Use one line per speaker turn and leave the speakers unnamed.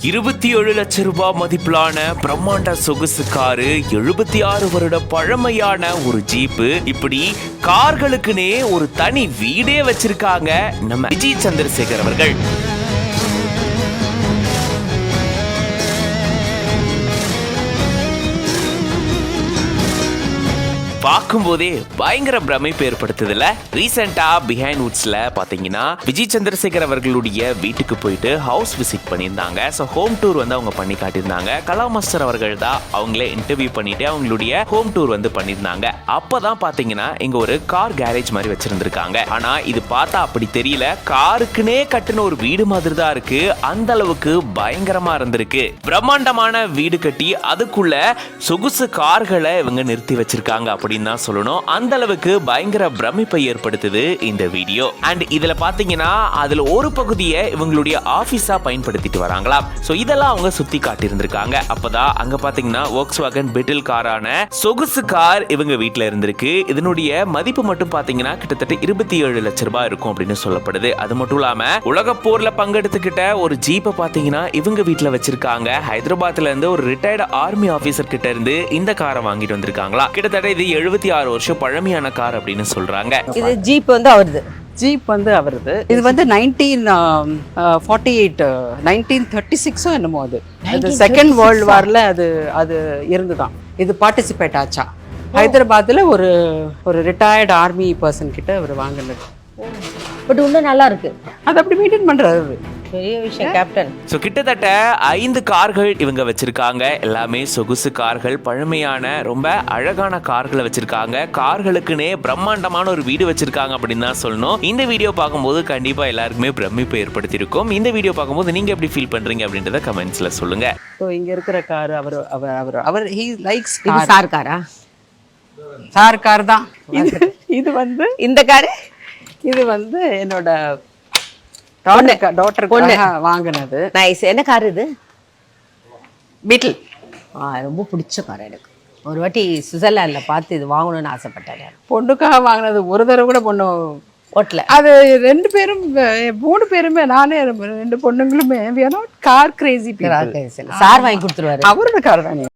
27 லட்சம் ரூபாய் மதிப்பிலான பிரம்மாண்ட சொகுசு காரு, 76 வருட பழமையான ஒரு ஜீப்பு, இப்படி கார்களுக்குனே ஒரு தனி வீடே வச்சிருக்காங்க நம்ம விஜய் சந்திரசேகர் அவர்கள். பார்க்கும்போதே பயங்கர பிரமிப்பு ஏற்படுத்துதுல. ரீசெண்டா பிஹைண்ட் வுட்ஸ்ல பாத்தீங்கன்னா விஜய் சந்திரசேகர் அவர்களுடைய வீட்டுக்கு போயிட்டு ஹவுஸ் விசிட் பண்ணியிருந்தாங்க. ஸோ ஹோம் டூர் அவங்க பண்ணி காட்டியிருந்தாங்க. கலா மாஸ்டர் அவர்கள் தான் அவங்களே இன்டர்வியூ பண்ணிட்டு அவங்களுடைய ஹோம் டூர் பண்ணியிருந்தாங்க. அப்பதான் பாத்தீங்கன்னா இங்க ஒரு கார் கேரேஜ் மாதிரி வச்சிருந்திருக்காங்க. ஆனா இது பார்த்தா அப்படி தெரியல, காருக்குனே கட்டின ஒரு வீடு மாதிரி தான் இருக்கு. அந்த அளவுக்கு பயங்கரமா இருந்திருக்கு. பிரம்மாண்டமான வீடு கட்டி அதுக்குள்ள சொகுசு கார்களை இவங்க நிறுத்தி வச்சிருக்காங்க அப்படின்னு தான் சொல்லணும். அந்த அளவுக்கு பயங்கர பிரமிப்பை ஏற்படுத்துது இந்த வீடியோ. அண்ட் இதுல பாத்தீங்கன்னா அதுல ஒரு பகுதியை இவங்களுடைய ஆபீஸா பயன்படுத்திட்டு வராங்களாம். சோ இதெல்லாம் அவங்க சுத்தி காட்டி இருந்திருக்காங்க. அப்பதான் அங்க பாத்தீங்கன்னா Volkswagen Beetle காரான சொகுசு கார் இவங்க வீட்டுல இருந்திருக்கு. இதனுடைய மதிப்பு மட்டும் பாத்தீங்கன்னா கிட்டத்தட்ட 27 லட்சம் ரூபாய் இருக்கும் அப்படின்னு சொல்லப்படுது. அது மட்டும் இல்லாம உலக போர்ல பங்கெடுத்துக்கிட்ட ஒரு ஜீப்பை பாத்தீங்கன்னா இவங்க வீட்டுல வச்சிருக்காங்க. ஹைதராபாத்ல இருந்து ஒரு ரிட்டையர்டு ஆர்மி ஆபீசர் கிட்ட இருந்து இந்த காரை வாங்கிட்டு வந்திருக்காங்களா. கிட்டத்தட்ட இது 76 வருஷம் பழமையான கார் அப்படின்னு சொல்றாங்க.
இது ஜீப் அவருது.
ஜீப் அவருது. இது 1948 1936 என்னமோ. அது செகண்ட் வேர்ல்டு வார்ல அது இருந்துதான். இது பார்ட்டிசிபேட் ஆச்சா. ஹைதராபாத்ல ஒரு ரிட்டையர்டு ஆர்மி பர்சன் கிட்ட அவர் வாங்கினது.
பட் இன்னும் நல்லா இருக்கு.
அது அப்படி மெயின்டைன் பண்றாரு.
பெரிய விஷயம் கேப்டன்.
ஸோ கிட்டத்தட்ட 5 கார்கள் இவங்க வச்சிருக்காங்க. எல்லாமே சொகுசு கார்கள், பழமையான ரொம்ப அழகான கார்களை வச்சிருக்காங்க. கார்களுக்குன்னே பிரம்மாண்டமான ஒரு வீடு வச்சிருக்காங்க அப்படின்னு தான் சொல்லணும். இந்த வீடியோ பார்க்கும்போது கண்டிப்பா எல்லாருக்குமே பிரமிப்பை ஏற்படுத்தியிருக்கும். இந்த வீடியோ பார்க்கும்போது நீங்க எப்படி ஃபீல் பண்றீங்க அப்படின்றத கமெண்ட்ஸ்ல சொல்லுங்க.
ஸோ இங்க இருக்கிற கார் அவர் ஹி லைக்ஸ்
சார் காரா?
சார் கார் தான் இது.
இந்த காரு
இது என்னோட டாட்டருக்கு வாங்கினது.
நைஸ். என்ன கார் இது?
பீட்டில்.
ரொம்ப பிடிச்ச கார் எனக்கு. ஒரு வாட்டி சுவிட்சர்லாந்துல பார்த்து இது வாங்கணும்னு ஆசைப்பட்டேன்.
பொண்ணுக்காக வாங்கினது. ஒரு தடவை கூட பொண்ணு
ஓட்டல.
அது 2 பேரும் 3 பேருமே, நானே 2 பொண்ணுங்களுமே கார் கிரேசி.
சார் வாங்கி கொடுத்துருவாரு.
அவரோட கார் தானே.